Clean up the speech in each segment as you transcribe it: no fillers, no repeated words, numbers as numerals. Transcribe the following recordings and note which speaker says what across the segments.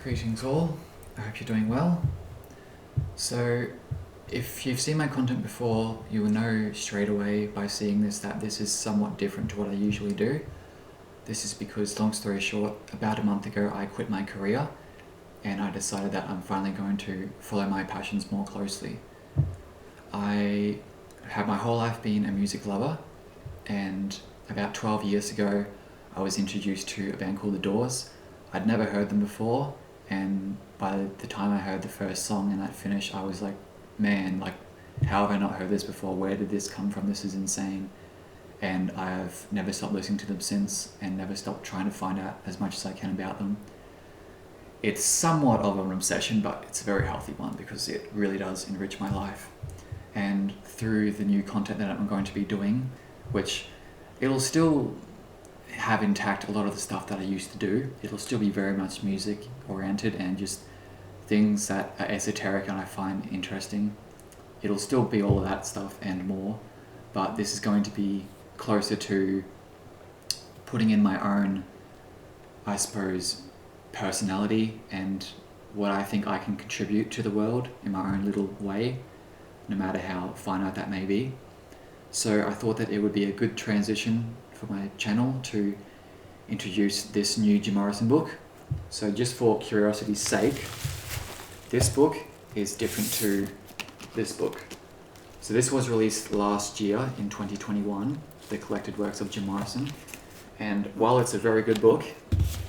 Speaker 1: Greetings all, I hope you're doing well. So if you've seen my content before, you will know straight away by seeing this that this is somewhat different to what I usually do. This is because, long story short, about a month ago I quit my career and I decided that I'm finally going to follow my passions more closely. I have my whole life been a music lover, and about 12 years ago I was introduced to a band called The Doors. I'd never heard them before, and by the time I heard the first song and that finish, I was like, man, like, how have I not heard this before? Where did this come from? This is insane. And I've never stopped listening to them since, and never stopped trying to find out as much as I can about them. It's somewhat of an obsession, but it's a very healthy one because it really does enrich my life. And through the new content that I'm going to be doing, which it'll still have intact a lot of the stuff that I used to do. It'll still be very much music oriented and just things that are esoteric and I find interesting. It'll still be all of that stuff and more, but this is going to be closer to putting in my own, I suppose, personality and what I think I can contribute to the world in my own little way, no matter how finite that may be. So I thought that it would be a good transition for my channel to introduce this new Jim Morrison book. So just for curiosity's sake, this book is different to this book. So this was released last year in 2021, The Collected Works of Jim Morrison. And while it's a very good book,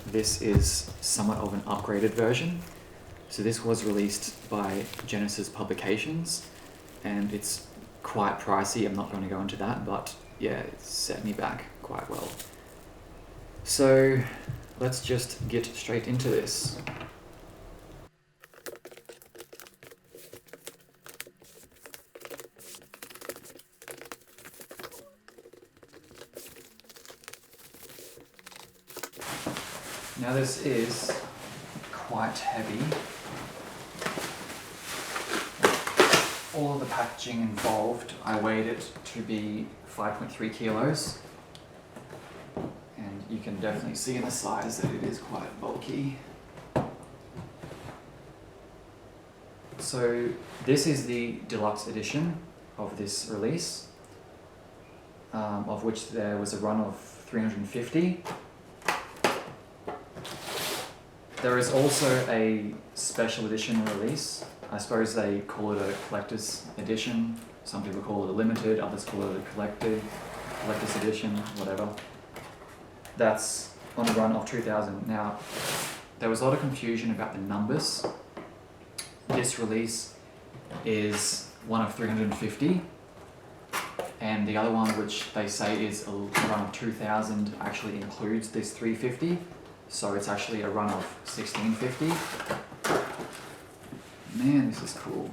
Speaker 1: this is somewhat of an upgraded version. So this was released by Genesis Publications, and it's quite pricey. I'm not going to go into that, but yeah, it's set me back quite well. So let's just get straight into this. Now this is quite heavy. All of the packaging involved, I weighed it to be 5.3 kilos. And you can definitely see in the size that it is quite bulky. So this is the deluxe edition of this release, of which there was a run of 350. There is also a special edition release. I suppose they call it a collector's edition. Some people call it a limited, others call it a collector's edition, whatever. That's on a run of 2,000. Now, there was a lot of confusion about the numbers. This release is one of 350, and the other one, which they say is a run of 2,000, actually includes this 350. So it's actually a run of 1,650. Man, this is cool.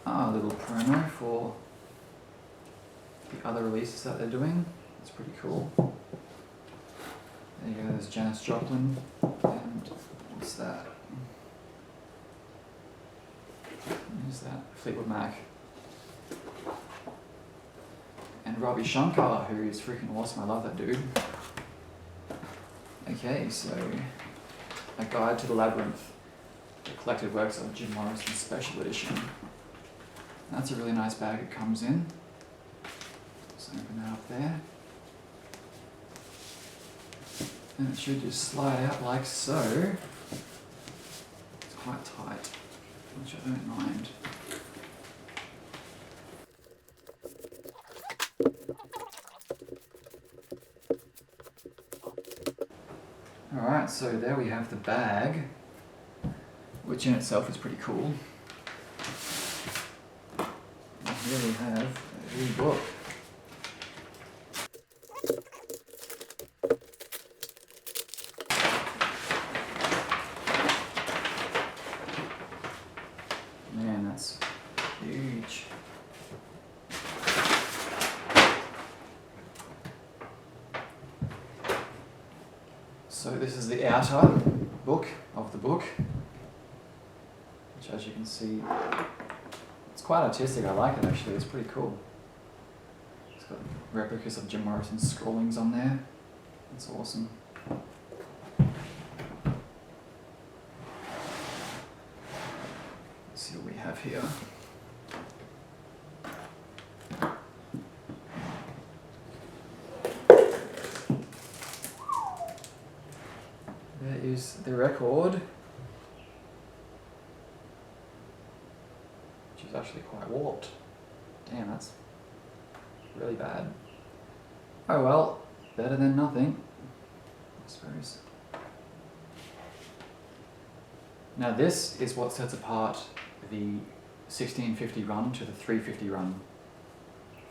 Speaker 1: A little promo for the other releases that they're doing. It's pretty cool. There you go, there's Janis Joplin, and what's that? Who's that? Fleetwood Mac. And Robby Shankar, who is freaking awesome. I love that dude. Okay, so a guide to the Labyrinth, The Collected Works of Jim Morrison Special Edition. That's a really nice bag it comes in. Let's open that up there. And it should just slide out like so. It's quite tight, which I don't mind. Alright, so there we have the bag, which in itself is pretty cool. And here we have the book. Man, that's huge. So this is the outer book of the book, which, as you can see, it's quite artistic. I like it actually, it's pretty cool. It's got replicas of Jim Morrison's scrawlings on there. That's awesome. Let's see what we have here. There is the record, which is actually quite warped. Damn, that's really bad. Oh well, better than nothing, I suppose. Now this is what sets apart the 1650 run to the 350 run.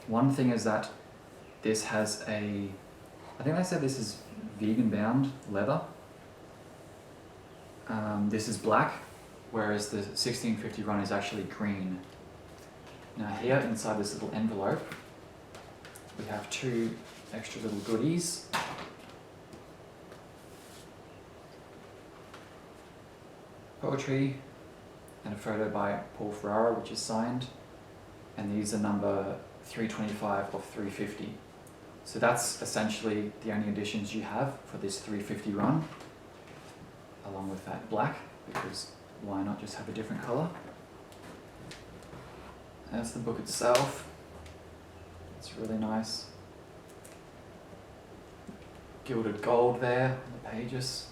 Speaker 1: One thing is that this has I think they said this is vegan bound leather. This is black, whereas the 1650 run is actually green. Now here inside this little envelope, we have two extra little goodies. Poetry and a photo by Paul Farrell, which is signed. And these are number 325 of 350. So that's essentially the only editions you have for this 350 run, along with that black, because why not just have a different colour? That's the book itself. It's really nice. Gilded gold there on the pages.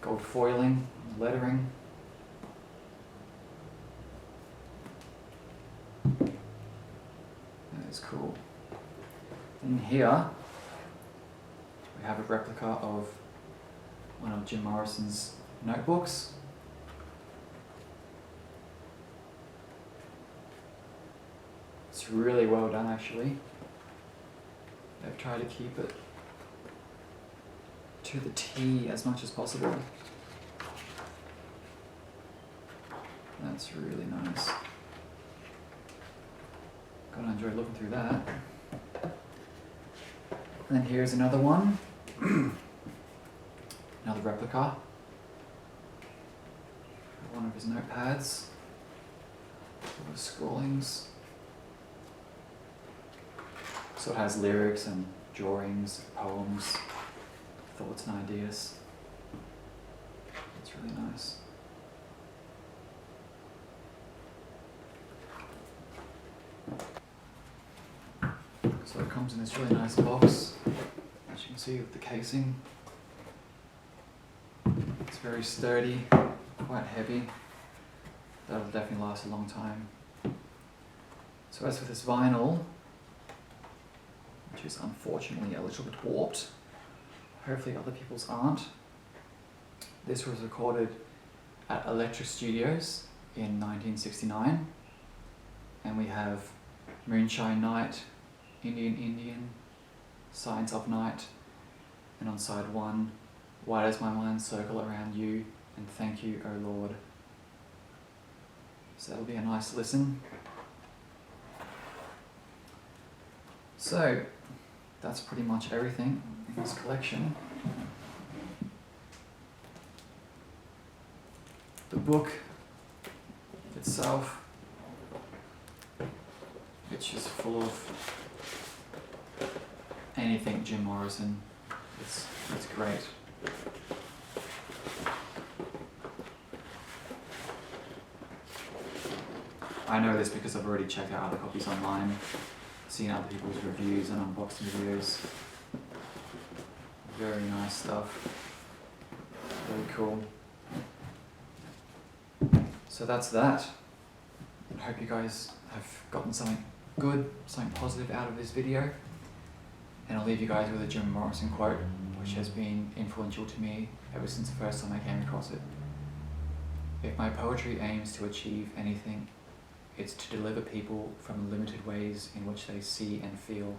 Speaker 1: Gold foiling, lettering. That is cool. In here, we have a replica of one of Jim Morrison's notebooks. It's really well done, actually. They've tried to keep it to the T as much as possible. That's really nice. Gotta enjoy looking through that. And then here's another one. Another replica. One of his notepads. All the scrawlings. So it has lyrics and drawings, poems, thoughts and ideas. It's really nice. So it comes in this really nice box, as you can see with the casing. It's very sturdy, quite heavy. That'll definitely last a long time. So as for this vinyl, which is unfortunately a little bit warped, hopefully other people's aren't. This was recorded at Elektra Studios in 1969, and we have Moonshine Night, Indian, Signs of Night, and on side 1, Why Does My Mind Circle Around You, and Thank You, O Lord. So that'll be a nice listen. So, that's pretty much everything in this collection. The book itself, which is full of anything Jim Morrison. It's great. I know this because I've already checked out other copies online, seen other people's reviews and unboxing videos. Very nice stuff. Very cool. So that's that. I hope you guys have gotten something good, something positive out of this video. And I'll leave you guys with a Jim Morrison quote, which has been influential to me ever since the first time I came across it. If my poetry aims to achieve anything, it's to deliver people from the limited ways in which they see and feel